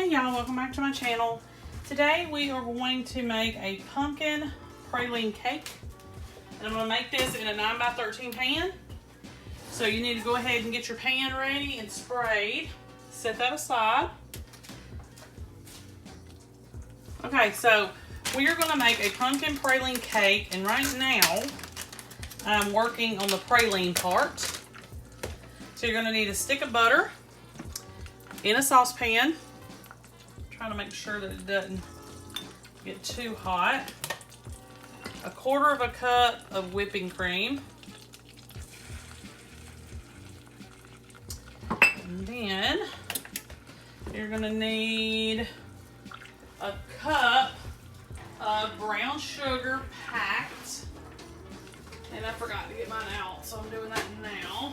Hey y'all, welcome back to my channel. Today we are going to make a pumpkin praline cake. And I'm going to make this in a 9x13 pan. So you need to go ahead and get your pan ready and sprayed. Set that aside. Okay, so we are going to make a pumpkin praline cake, and right now I'm working on the praline part. So you're going to need a stick of butter in a saucepan. Trying to make sure that it doesn't get too hot. 1/4 cup of whipping cream. And then you're going to need a cup of brown sugar packed. And I forgot to get mine out, so I'm doing that now.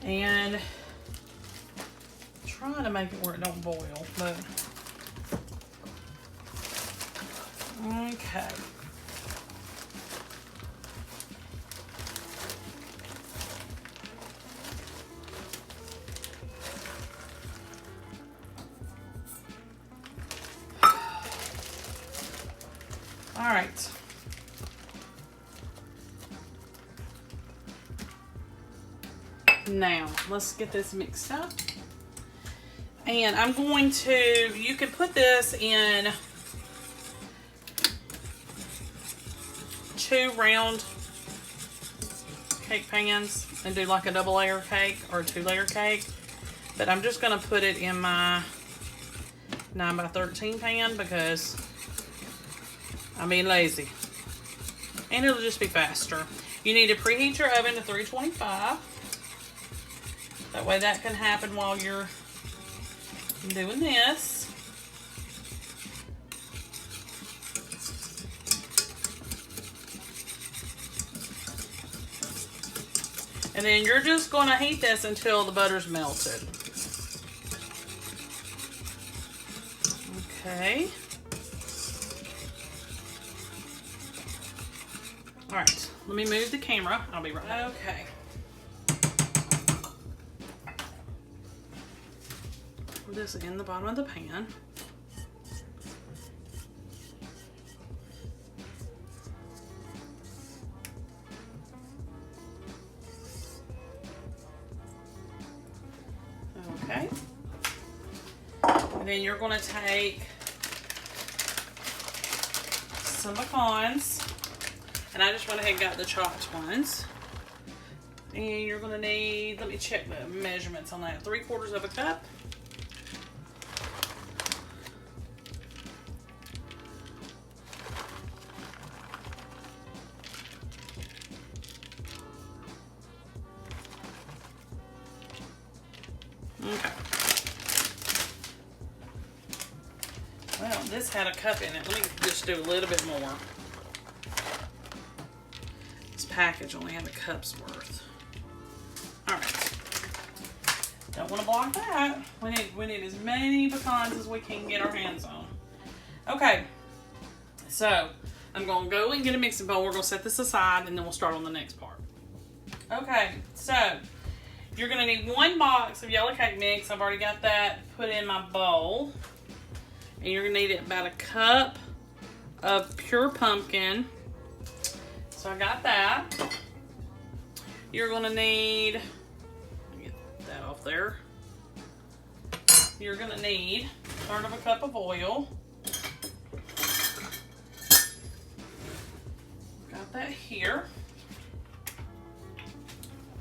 And trying to make it where it don't boil, but okay. All right. Now, let's get this mixed up. And I'm going to, you can put this in 2 round cake pans and do like a double layer cake or a 2-layer cake. But I'm just going to put it in my 9x13 pan because I'm being lazy. And it'll just be faster. You need to preheat your oven to 325. That way that can happen while you're doing this. And then you're just going to heat this until the butter's melted. Okay. All right, let me move the camera. I'll be right back. Okay. Put this in the bottom of the pan. Okay. And then you're going to take some pecans. And I just went ahead and got the chopped ones. And you're going to need, let me check the measurements on that, 3/4 cup. Okay. Well, this had a cup in it. Let me just do a little bit more. This package only had a cup's worth. All right. Don't want to block that. We need as many pecans as we can get our hands on. Okay. So I'm gonna go and get a mixing bowl. We're gonna set this aside, and then we'll start on the next part. Okay. So you're going to need 1 box of yellow cake mix. I've already got that put in my bowl. And you're going to need about 1 cup of pure pumpkin. So I got that. You're going to need, let me get that off there. You're going to need 1/3 cup of oil. Got that here.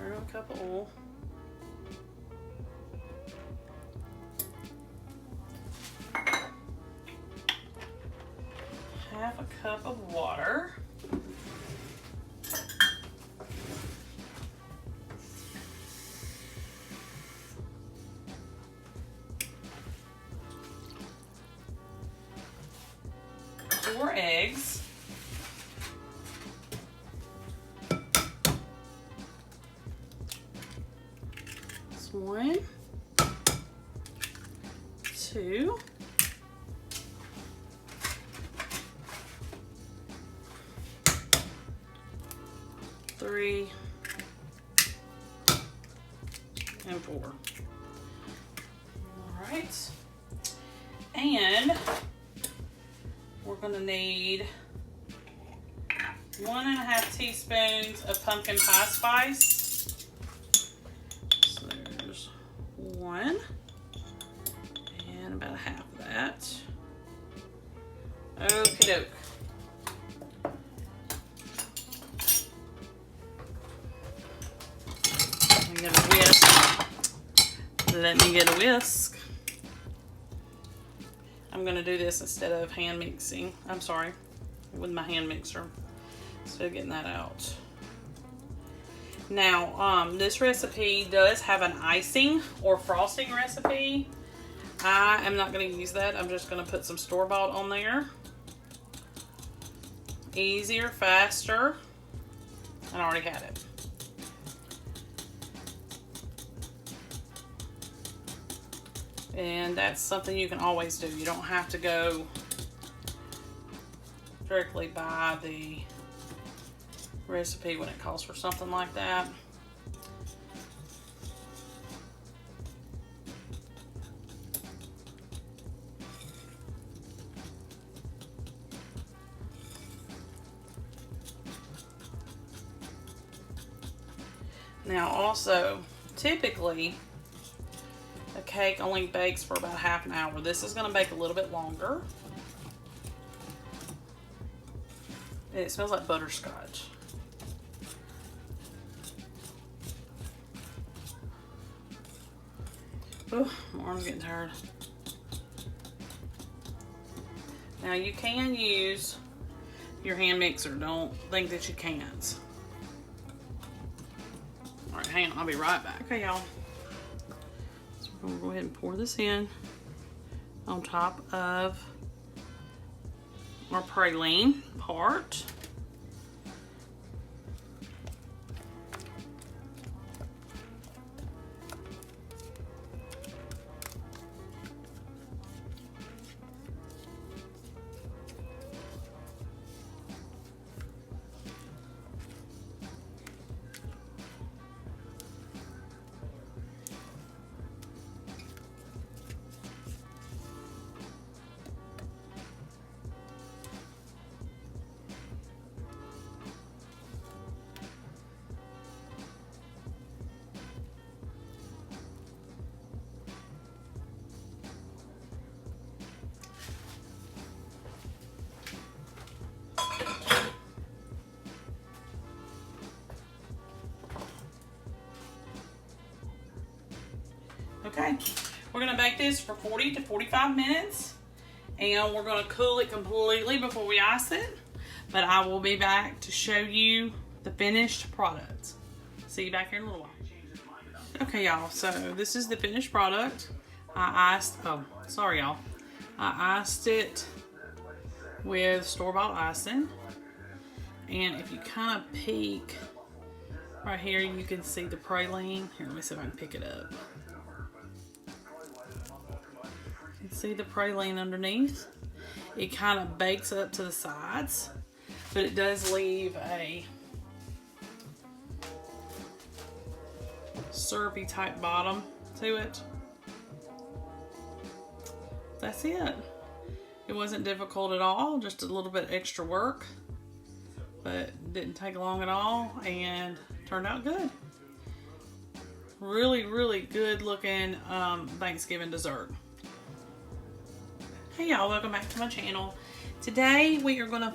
1/3 cup of oil. 1/2 cup of water. Four eggs. That's 1, 2, 3, and 4. right. And we're gonna need 1.5 teaspoons of pumpkin pie spice. So there's one, and about half of that. Okie doke. I'm gonna whisk. Let me get a whisk. I'm gonna do this instead of hand mixing. I'm sorry, with my hand mixer. Instead of getting that out. Now, this recipe does have an icing or frosting recipe. I am not gonna use that. I'm just gonna put some store-bought on there. Easier, faster. I already had it. And that's something you can always do. You don't have to go strictly by the recipe when it calls for something like that. Now also, typically, a cake only bakes for about half an hour. This is going to bake a little bit longer. It smells like butterscotch. Oh, my arm's getting tired. Now you can use your hand mixer. Don't think that you can't. All right, hang on. I'll be right back. Okay, y'all. So we're going to go ahead and pour this in on top of our praline part. Okay, we're gonna bake this for 40 to 45 minutes and we're gonna cool it completely before we ice it. But I will be back to show you the finished product. See you back here in a little while. Okay, y'all, so this is the finished product. I iced it with store-bought icing. And if you kind of peek right here, you can see the praline. Here, let me see if I can pick it up. You can see the praline underneath. It kind of bakes up to the sides, but it does leave a syrupy type bottom to it. That's it. It wasn't difficult at all, just a little bit extra work, but didn't take long at all and turned out good. Really, really good looking Thanksgiving dessert. Hey y'all, welcome back to my channel. Today we are gonna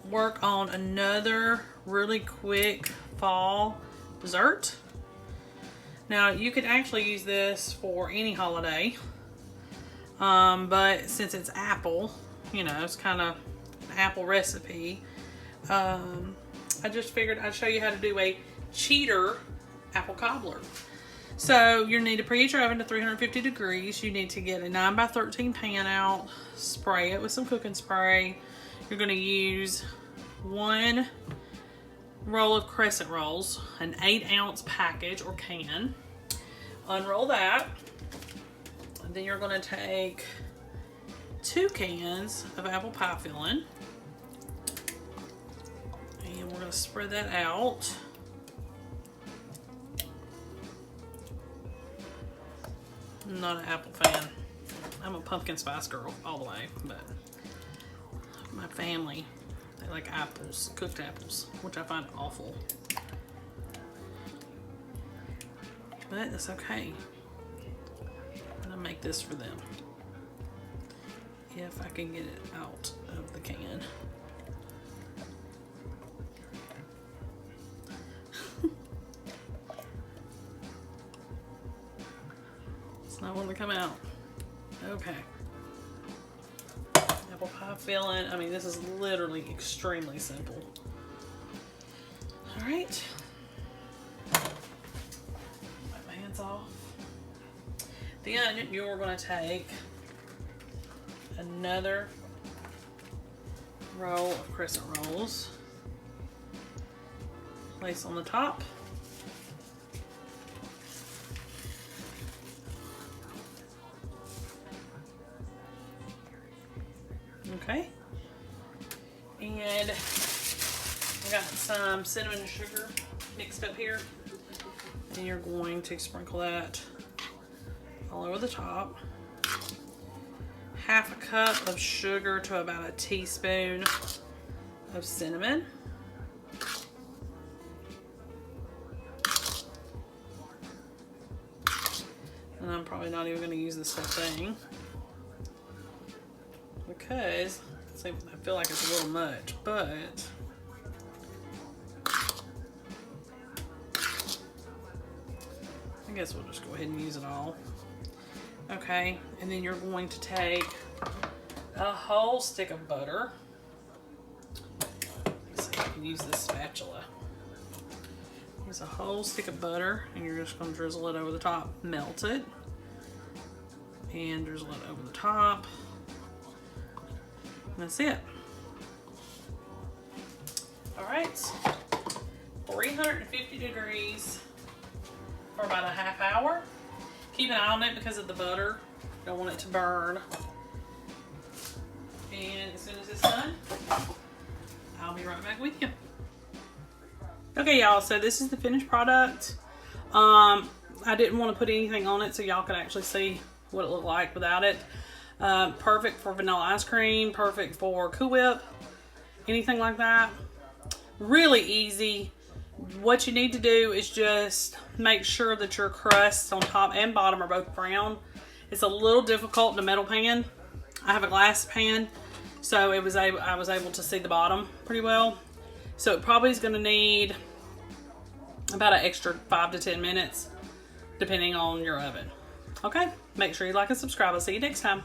work on another really quick fall dessert. Now you could actually use this for any holiday, but since it's apple, you know, it's kind of an apple recipe. I just figured I'd show you how to do a cheater apple cobbler. So you need to preheat your oven to 350 degrees. You need to get a 9x13 pan out, spray it with some cooking spray. You're going to use 1 roll of crescent rolls, an 8-ounce package or can. Unroll that. And then you're going to take 2 cans of apple pie filling. And we're going to spread that out. I'm not an apple fan. I'm a pumpkin spice girl all the way, but my family, they like apples, cooked apples, which I find awful. But it's okay. I'm gonna make this for them. If I can get it out of the can. It's not wanting to come out. Okay. Apple pie filling. I mean, this is literally extremely simple. All right. Wipe my hands off. Then you're going to take another roll of crescent rolls. Place on the top. Okay. And I got some cinnamon and sugar mixed up here. And you're going to sprinkle that all over the top. Half a cup of sugar to about a teaspoon of cinnamon. And I'm probably not even going to use this whole thing because I feel like it's a little much, but I guess we'll just go ahead and use it all. Okay, and then you're going to take a whole stick of butter. Let's see if I can use this spatula. Use a whole stick of butter, and you're just going to drizzle it over the top. Melt it, and drizzle it over the top. And that's it. All right, 350 degrees for about a half hour. Keep an eye on it because of the butter. Don't want it to burn. And as soon as it's done, I'll be right back with you. Okay, y'all, so this is the finished product. I didn't want to put anything on it so y'all could actually see what it looked like without it. Perfect for vanilla ice cream, perfect for Cool Whip, anything like that. Really easy. What you need to do is just make sure that your crusts on top and bottom are both brown. It's a little difficult in a metal pan. I have a glass pan, so I was able to see the bottom pretty well. So it probably is going to need about an extra 5 to 10 minutes, depending on your oven. Okay, make sure you like and subscribe. I'll see you next time.